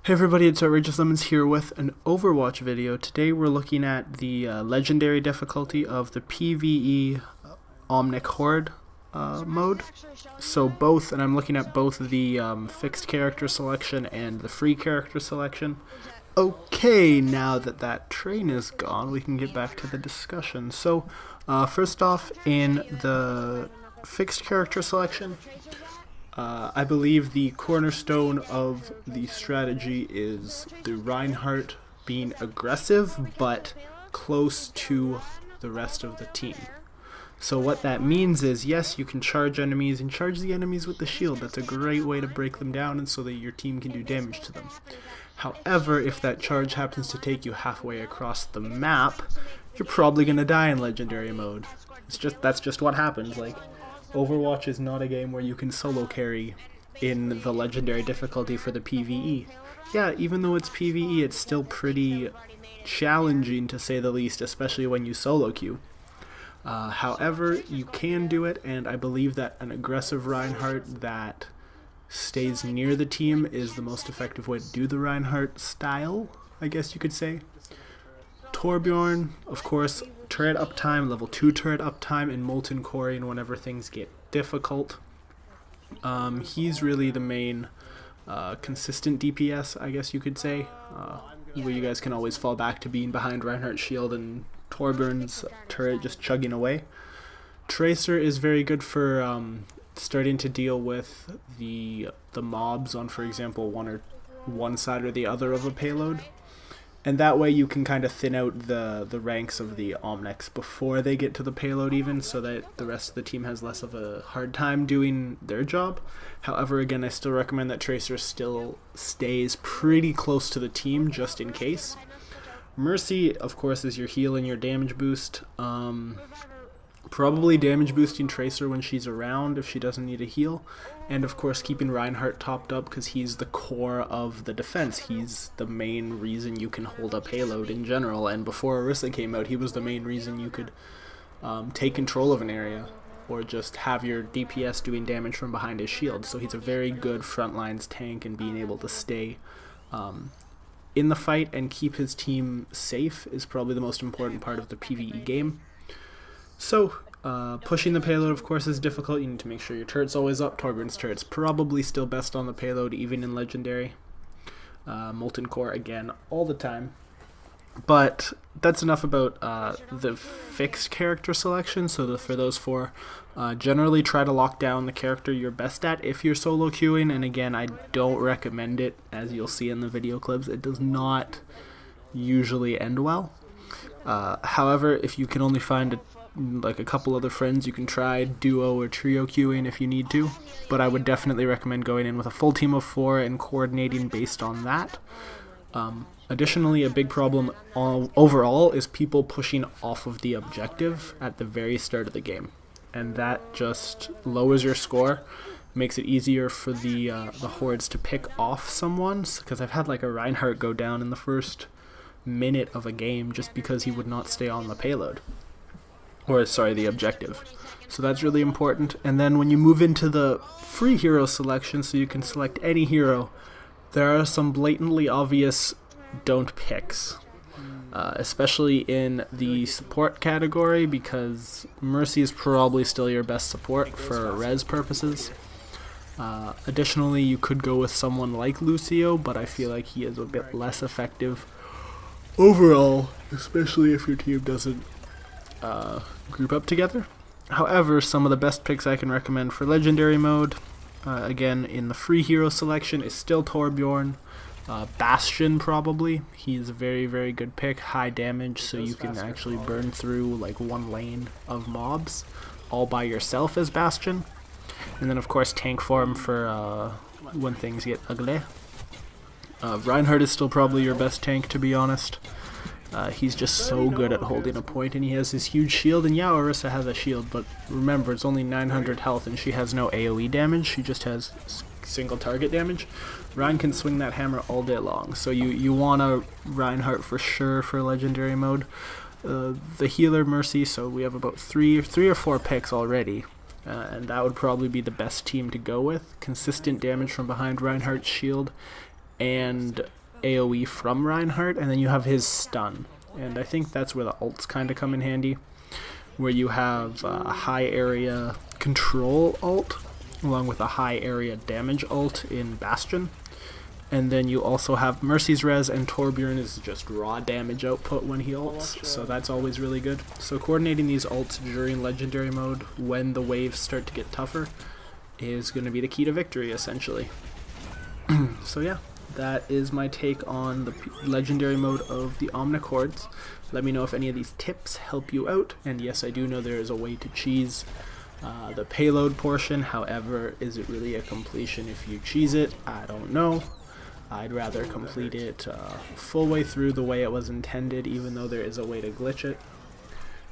Hey everybody, it's Outrageous Lemons here with an Overwatch video. Today we're looking at the legendary difficulty of the PvE Omnic Horde mode. So both, and I'm looking at both the fixed character selection and the free character selection. Okay, now that that train is gone, we can get back to the discussion. So first off, in the fixed character selection, I believe the cornerstone of the strategy is the Reinhardt being aggressive but close to the rest of the team. So what that means is, yes, you can charge enemies and charge the enemies with the shield. That's a great way to break them down and so that your team can do damage to them. However, if that charge happens to take you halfway across the map, you're probably going to die in legendary mode. That's just what happens. Like, Overwatch is not a game where you can solo carry in the legendary difficulty for the PvE. Yeah, even though it's PvE, it's still pretty challenging to say the least, especially when you solo queue. However, you can do it, and I believe that an aggressive Reinhardt that stays near the team is the most effective way to do the Reinhardt style, I guess you could say. Torbjorn, of course, turret uptime, level 2 turret uptime in Molten Core, and whenever things get difficult. He's really the main consistent DPS, I guess you could say, where you guys can always fall back to being behind Reinhardt's shield and Torbjorn's turret just chugging away. Tracer is very good for starting to deal with the mobs on, for example, one side or the other of a payload. And that way you can kind of thin out the ranks of the Omnics before they get to the payload even, so that the rest of the team has less of a hard time doing their job. However, again, I still recommend that Tracer still stays pretty close to the team just in case. Mercy, of course, is your heal and your damage boost. Probably damage boosting Tracer when she's around if she doesn't need a heal. And of course keeping Reinhardt topped up because he's the core of the defense. He's the main reason you can hold a payload in general, and before Orisa came out he was the main reason you could take control of an area or just have your DPS doing damage from behind his shield. So he's a very good frontlines tank, and being able to stay in the fight and keep his team safe is probably the most important part of the PvE game. So, pushing the payload, of course, is difficult. You need to make sure your turret's always up. Torbjorn's turret's probably still best on the payload, even in Legendary. Molten Core, again, all the time. But that's enough about the fixed character selection. So for those four, generally try to lock down the character you're best at if you're solo queuing. And again, I don't recommend it, as you'll see in the video clips. It does not usually end well. However, if you can only find a couple other friends, you can try duo or trio queuing if you need to, but I would definitely recommend going in with a full team of 4 and coordinating based on that. Additionally, a big problem overall is people pushing off of the objective at the very start of the game, and that just lowers your score, makes it easier for the hordes to pick off someone, because I've had like a Reinhardt go down in the first minute of a game just because he would not stay on the payload. Or sorry, the objective. So that's really important. And then when you move into the free hero selection, so you can select any hero, there are some blatantly obvious don't picks, especially in the support category, because Mercy is probably still your best support for res purposes. Additionally, you could go with someone like Lucio, but I feel like he is a bit less effective overall, especially if your team doesn't group up together. However, some of the best picks I can recommend for legendary mode, again in the free hero selection, is still Torbjorn. Bastion, probably. He's a very, very good pick. High damage, so you can actually burn through like one lane of mobs all by yourself as Bastion. And then of course tank form for when things get ugly. Reinhardt is still probably your best tank, to be honest. He's just so good at holding a point, and he has this huge shield. And yeah, Orisa has a shield, but remember, it's only 900 health, and she has no AoE damage. She just has single target damage. Rein can swing that hammer all day long, so you want a Reinhardt for sure for legendary mode. The healer Mercy, so we have about three or four picks already, and that would probably be the best team to go with. Consistent damage from behind Reinhardt's shield, and AoE from Reinhardt, and then you have his stun. And I think that's where the ults kind of come in handy, where you have a high area control ult, along with a high area damage ult in Bastion. And then you also have Mercy's res, and Torbjorn is just raw damage output when he ults, so that's always really good. So coordinating these ults during Legendary mode, when the waves start to get tougher, is going to be the key to victory, essentially. So yeah, that is my take on the Legendary mode of the Omnic Hordes. Let me know if any of these tips help you out, and yes, I do know there is a way to cheese the payload portion. However, is it really a completion if you cheese it? I don't know. I'd rather complete it full way through the way it was intended, even though there is a way to glitch it.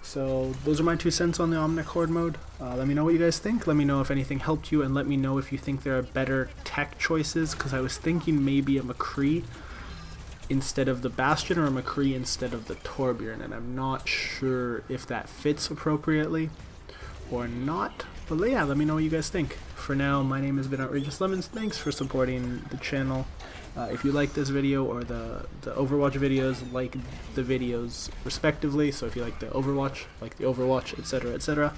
So those are my 2 cents on the Omnic Horde mode. Let me know what you guys think. Let me know if anything helped you, and let me know if you think there are better tech choices, because I was thinking maybe a McCree instead of the Bastion, or a McCree instead of the Torbjorn, and I'm not sure if that fits appropriately or not. But yeah, let me know what you guys think. For now, my name has been Outrageous Lemons. Thanks for supporting the channel. If you like this video or the Overwatch videos, like the videos respectively. So if you like the Overwatch, etc., etc.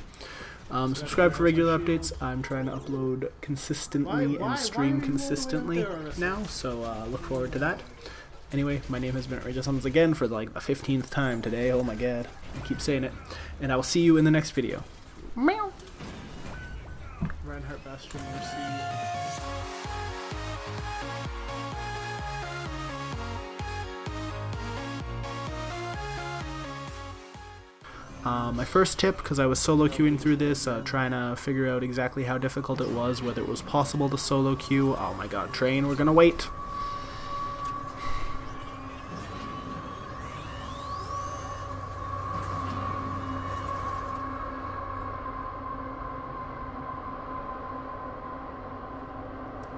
Subscribe for regular updates. I'm trying to upload consistently and stream consistently now, so look forward to that. Anyway, my name has been Outrageous Lemons again for like the 15th time today. Oh my god, I keep saying it. And I will see you in the next video. Meow. Reinhardt, Bastion, Mercy. My first tip, because I was solo queuing through this, trying to figure out exactly how difficult it was, whether it was possible to solo queue. Oh my god, train, we're gonna wait.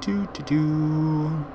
Do do do.